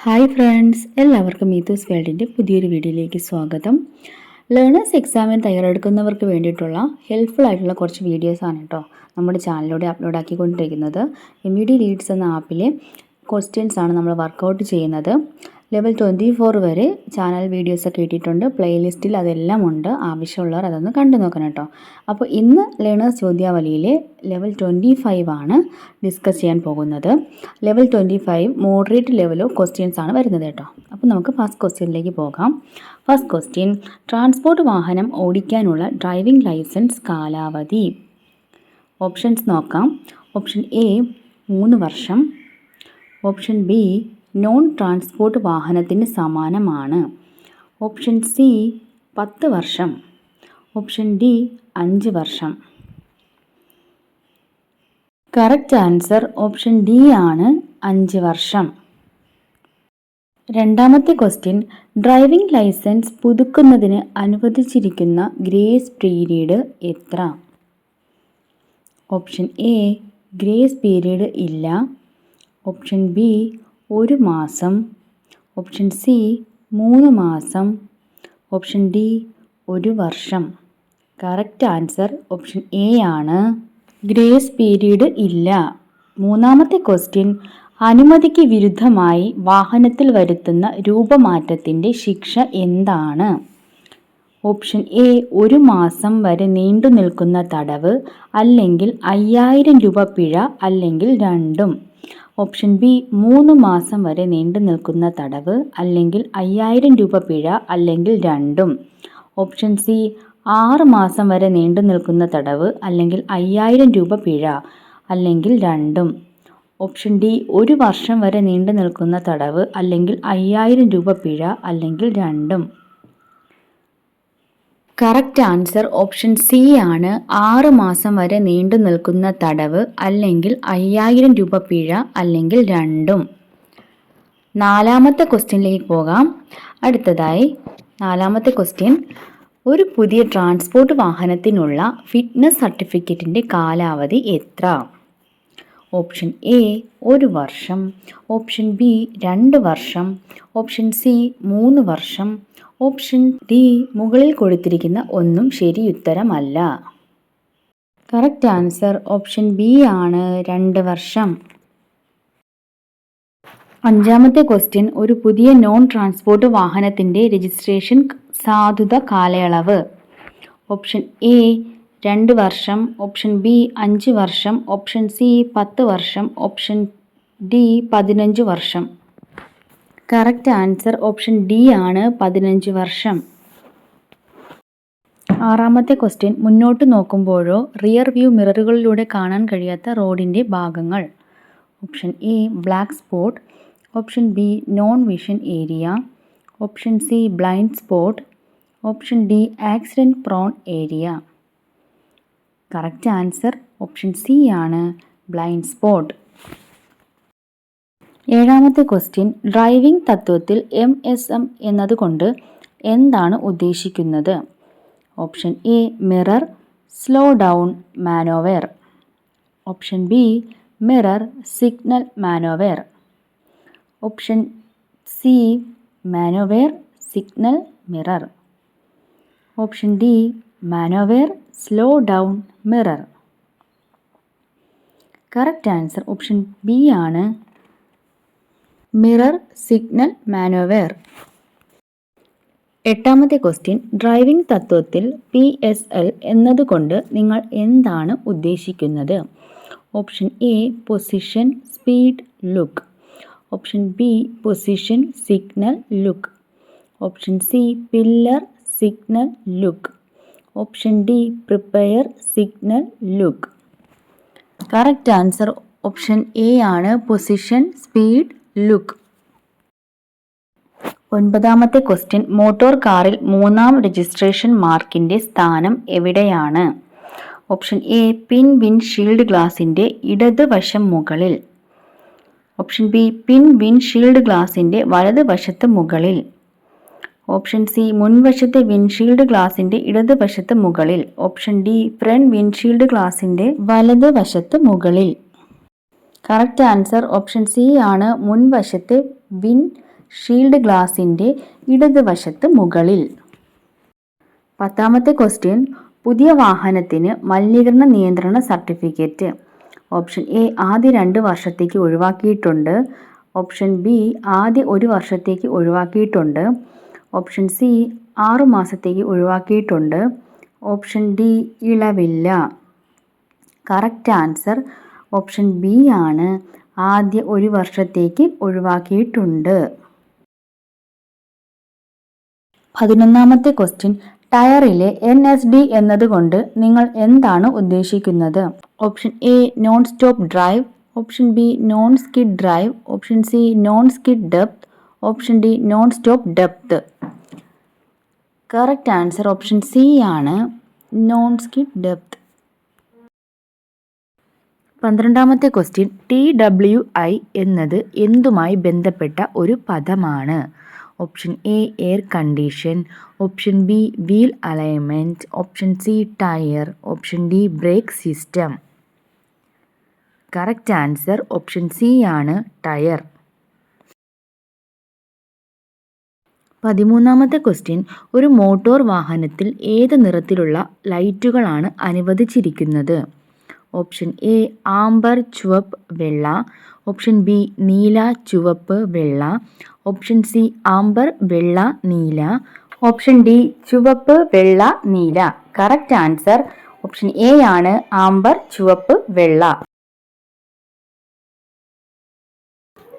Hi friends, എല്ലാവർക്കും മീത്തൂസ് വേൾഡിൻ്റെ പുതിയൊരു വീഡിയോയിലേക്ക് സ്വാഗതം. ലേണേഴ്സ് എക്സാമിന് തയ്യാറെടുക്കുന്നവർക്ക് വേണ്ടിയിട്ടുള്ള ഹെൽപ്ഫുൾ ആയിട്ടുള്ള കുറച്ച് വീഡിയോസാണ് കേട്ടോ നമ്മുടെ ചാനലിലൂടെ അപ്ലോഡ് ആക്കിക്കൊണ്ടിരിക്കുന്നത്. MUD ലീഡ്സ് എന്ന ആപ്പിലെ ക്വസ്റ്റ്യൻസ് ആണ് നമ്മൾ വർക്കൗട്ട് ചെയ്യുന്നത്. ലെവൽ 24 വരെ ചാനൽ വീഡിയോസൊക്കെ ഇട്ടിട്ടുണ്ട്. പ്ലേലിസ്റ്റിൽ അതെല്ലാം ഉണ്ട്. ആവശ്യമുള്ളവർ അതൊന്ന് കണ്ടു നോക്കണം കേട്ടോ. അപ്പോൾ ഇന്ന് ലേണേഴ്സ് ചോദ്യാവലിയിലെ ലെവൽ 25 ആണ് ഡിസ്കസ് ചെയ്യാൻ പോകുന്നത്. Level 25 moderate level of questions ആണ് വരുന്നത് കേട്ടോ. അപ്പോൾ നമുക്ക് ഫസ്റ്റ് ക്വസ്റ്റ്യനിലേക്ക് പോകാം. ഫസ്റ്റ് ക്വസ്റ്റ്യൻ, ട്രാൻസ്പോർട്ട് വാഹനം ഓടിക്കാനുള്ള ഡ്രൈവിംഗ് ലൈസൻസ് കാലാവധി. ഓപ്ഷൻസ് നോക്കാം. ഓപ്ഷൻ എ 3 വർഷം, ഓപ്ഷൻ ബി നോൺ ട്രാൻസ്പോർട്ട് വാഹനത്തിന് സമാനമാണ്, ഓപ്ഷൻ സി 10 വർഷം, ഓപ്ഷൻ ഡി 5 വർഷം. കറക്റ്റ് ആൻസർ ഓപ്ഷൻ ഡി ആണ്, 5 വർഷം. രണ്ടാമത്തെ ക്വസ്റ്റ്യൻ, ഡ്രൈവിംഗ് ലൈസൻസ് പുതുക്കുന്നതിന് അനുവദിച്ചിരിക്കുന്ന ഗ്രേസ് പീരീഡ് എത്ര? ഓപ്ഷൻ എ ഗ്രേസ് പീരീഡ് ഇല്ല, ഓപ്ഷൻ ബി 1 മാസം, ഓപ്ഷൻ സി 3 മാസം, ഓപ്ഷൻ ഡി 1 വർഷം. കറക്റ്റ് ആൻസർ ഓപ്ഷൻ എ ആണ്, ഗ്രേസ് പീരീഡ് ഇല്ല. മൂന്നാമത്തെ ക്വസ്റ്റ്യൻ, അനുമതിക്ക് വിരുദ്ധമായി വാഹനത്തിൽ വരുത്തുന്ന രൂപമാറ്റത്തിൻ്റെ ശിക്ഷ എന്താണ്? ഓപ്ഷൻ എ 1 മാസം വരെ നീണ്ടു നിൽക്കുന്ന തടവ്, അല്ലെങ്കിൽ 5000 രൂപ പിഴ, അല്ലെങ്കിൽ രണ്ടും. ഓപ്ഷൻ ബി 3 മാസം വരെ നീണ്ടു നിൽക്കുന്ന തടവ്, അല്ലെങ്കിൽ 5000 രൂപ പിഴ, അല്ലെങ്കിൽ രണ്ടും. ഓപ്ഷൻ സി 6 മാസം വരെ നീണ്ടു നിൽക്കുന്ന തടവ്, അല്ലെങ്കിൽ 5000 രൂപ പിഴ, അല്ലെങ്കിൽ രണ്ടും. ഓപ്ഷൻ ഡി 1 വർഷം വരെ നീണ്ടു നിൽക്കുന്ന തടവ്, അല്ലെങ്കിൽ 5000 രൂപ പിഴ, അല്ലെങ്കിൽ രണ്ടും. കറക്റ്റ് ആൻസർ ഓപ്ഷൻ സി ആണ്, 6 മാസം വരെ നീണ്ടു നിൽക്കുന്ന തടവ്, അല്ലെങ്കിൽ 5000 രൂപ പിഴ, അല്ലെങ്കിൽ രണ്ടും. നാലാമത്തെ ക്വസ്റ്റ്യനിലേക്ക് പോകാം. അടുത്തതായി നാലാമത്തെ ക്വസ്റ്റ്യൻ, ഒരു പുതിയ ട്രാൻസ്പോർട്ട് വാഹനത്തിനുള്ള ഫിറ്റ്നസ് സർട്ടിഫിക്കറ്റിൻ്റെ കാലാവധി എത്ര? ഓപ്ഷൻ എ 1 വർഷം, ഓപ്ഷൻ ബി 2 വർഷം, ഓപ്ഷൻ സി 3 വർഷം, ഓപ്ഷൻ ഡി മുകളിൽ കൊടുത്തിരിക്കുന്ന ഒന്നും ശരിയുത്തരമല്ല. കറക്റ്റ് ആൻസർ ഓപ്ഷൻ ബി ആണ്, 2 വർഷം. അഞ്ചാമത്തെ ക്വസ്റ്റ്യൻ, ഒരു പുതിയ നോൺ ട്രാൻസ്പോർട്ട് വാഹനത്തിൻ്റെ രജിസ്ട്രേഷൻ സാധുത കാലയളവ്. ഓപ്ഷൻ എ 2 വർഷം, ഓപ്ഷൻ ബി 5 വർഷം, ഓപ്ഷൻ സി 10 വർഷം, ഓപ്ഷൻ ഡി 15 വർഷം. കറക്റ്റ് ആൻസർ ഓപ്ഷൻ ഡി ആണ്, 15 വർഷം. ആറാമത്തെ ക്വസ്റ്റ്യൻ, മുന്നോട്ട് നോക്കുമ്പോഴോ റിയർ വ്യൂ മിററുകളിലൂടെ കാണാൻ കഴിയാത്ത റോഡിൻ്റെ ഭാഗങ്ങൾ. Option A black spot, option B non vision area, option C blind spot, option D accident prawn area. Correct answer option C ആണ്, ബ്ലൈൻഡ് സ്പോട്ട്. ഏഴാമത്തെ ക്വസ്റ്റ്യൻ, ഡ്രൈവിംഗ് തത്വത്തിൽ MSM എന്നതുകൊണ്ട് എന്താണ് ഉദ്ദേശിക്കുന്നത്? Option A mirror slow down മാനോവർ, option B mirror signal മാനോവർ, option C മാനോവർ signal mirror, option D മാനോവർ slow down mirror. Correct answer option B ആണ്, mirror signal മാനോവർ. എട്ടാമത്തെ question, driving തത്വത്തിൽ PSL എന്നതുകൊണ്ട് നിങ്ങൾ എന്താണ് ഉദ്ദേശിക്കുന്നത്? Option A position speed look, option B position signal look, option C pillar signal look, option D prepare signal look. Correct answer option A ആണ്, position speed look. ഒൻപതാമത്തെ question, motor കാറിൽ 3ാം registration മാർക്കിൻ്റെ സ്ഥാനം എവിടെയാണ്? ഓപ്ഷൻ എ പിൻ വിൻഷീൽഡ് ഗ്ലാസിൻ്റെ ഇടത് വശം മുകളിൽ, ഓപ്ഷൻ ബി പിൻ വിൻഷീൽഡ് ഗ്ലാസിൻ്റെ വലത് വശത്ത് മുകളിൽ, ഓപ്ഷൻ സി മുൻവശത്തെ വിൻഷീൽഡ് ഗ്ലാസിൻ്റെ ഇടത് വശത്ത് മുകളിൽ, ഓപ്ഷൻ ഡി ഫ്രണ്ട് വിൻഷീൽഡ് ഗ്ലാസിൻ്റെ വലത് വശത്ത് മുകളിൽ. കറക്റ്റ് ആൻസർ ഓപ്ഷൻ സി ആണ്, മുൻവശത്തെ വിൻ ഷീൽഡ് ഗ്ലാസിൻ്റെ ഇടതുവശത്ത് മുകളിൽ. 10ാമത്തെ ക്വസ്റ്റ്യൻ, പുതിയ വാഹനത്തിന് മലിനീകരണ നിയന്ത്രണ സർട്ടിഫിക്കറ്റ്. ഓപ്ഷൻ എ ആദ്യ 2 വർഷത്തേക്ക് ഒഴിവാക്കിയിട്ടുണ്ട്. ഓപ്ഷൻ ബി ആദ്യ 1 വർഷത്തേക്ക് ഒഴിവാക്കിയിട്ടുണ്ട്. ഓപ്ഷൻ സി 6 മാസത്തേക്ക് ഒഴിവാക്കിയിട്ടുണ്ട്. ഓപ്ഷൻ ഡി ഇളവില്ല. കറക്റ്റ് ആൻസർ ഓപ്ഷൻ ബി ആണ്. ആദ്യ 1 വർഷത്തേക്ക് ഒഴിവാക്കിയിട്ടുണ്ട്. 11ാമത്തെ ക്വസ്റ്റ്യൻ, ടയറിലെ NSD എന്നതുകൊണ്ട് നിങ്ങൾ എന്താണ് ഉദ്ദേശിക്കുന്നത്? Option A non stop drive. Option B non skid drive. Option C non skid depth. Option D non stop depth. Correct answer option C ആണ്, നോൺ സ്കിഡ് ഡെപ്ത്. 12ാമത്തെ ക്വസ്റ്റ്യൻ, TWI എന്നത് എന്തുമായി ബന്ധപ്പെട്ട ഒരു പദമാണ്? Option A air condition. Option B wheel alignment. Option C tyre. Option D brake system. Correct answer option C ആണ്, tyre. 13ാമത്തെ question, ഒരു മോട്ടോർ വാഹനത്തിൽ ഏത് നിറത്തിലുള്ള ലൈറ്റുകളാണ് അനുവദിച്ചിരിക്കുന്നത്? ഓപ്ഷൻ എ ആംബർ ചുവപ്പ് വെള്ള. ഓപ്ഷൻ ബി നീല ചുവപ്പ് വെള്ള. ഓപ്ഷൻ സി ആംബർ വെള്ള നീല. ഓപ്ഷൻ ഡി ചുവപ്പ് വെള്ള നീല. കറക്റ്റ് ആൻസർ ഓപ്ഷൻ എ ആണ്, ആംബർ ചുവപ്പ് വെള്ള.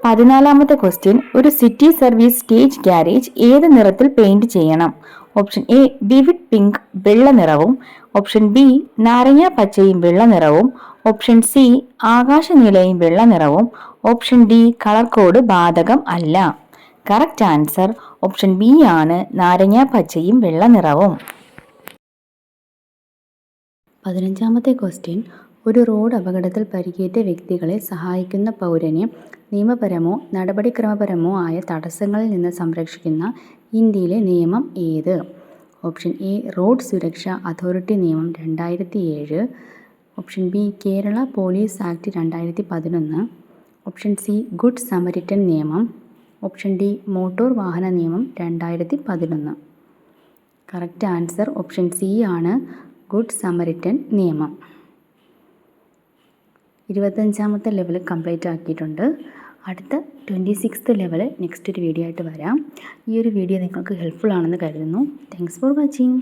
14ാമത്തെ ക്വസ്റ്റ്യൻ, ഒരു സിറ്റി സർവീസ് സ്റ്റേജ് ഗാരേജ് ഏത് നിറത്തിൽ പെയിന്റ് ചെയ്യണം? ഓപ്ഷൻ എ വിവിഡ് പിങ്ക് വെള്ള നിറവും. ഓപ്ഷൻ ബി നാരങ്ങ പച്ചയും വെള്ള നിറവും. ഓപ്ഷൻ സി ആകാശ നീലയും വെള്ള നിറവും. ഓപ്ഷൻ ഡി കളർ കോഡ് ബാധകം അല്ല. കറക്റ്റ് ആൻസർ ഓപ്ഷൻ ബി ആണ്, നാരങ്ങ പച്ചയും വെള്ള നിറവും. 15ാമത്തെ ക്വസ്റ്റ്യൻ, ഒരു റോഡ് അപകടത്തിൽ പരിക്കേറ്റ വ്യക്തികളെ സഹായിക്കുന്ന പൗരനെ നിയമപരമോ നടപടിക്രമപരമോ ആയ തടസ്സങ്ങളിൽ നിന്ന് സംരക്ഷിക്കുന്ന ഇന്ത്യയിലെ നിയമം ഏത്? ഓപ്ഷൻ എ റോഡ് സുരക്ഷാ അതോറിറ്റി നിയമം 2007. Option B Kerala police act 2011. Option C good Samaritan നിയമം. ഓപ്ഷൻ ഡി മോട്ടോർ വാഹന നിയമം 2011. കറക്റ്റ് ആൻസർ ഓപ്ഷൻ സി ആണ്, ഗുഡ് സമരിറ്റൻ നിയമം. 25ാമത്തെ ലെവൽ കംപ്ലീറ്റ് ആക്കിയിട്ടുണ്ട്. അടുത്ത 26th ലെവൽ നെക്സ്റ്റ് ഒരു വീഡിയോ ആയിട്ട് വരാം. ഈ ഒരു വീഡിയോ നിങ്ങൾക്ക് ഹെൽപ്ഫുൾ ആണെന്ന് കരുതുന്നു. Thanks for watching.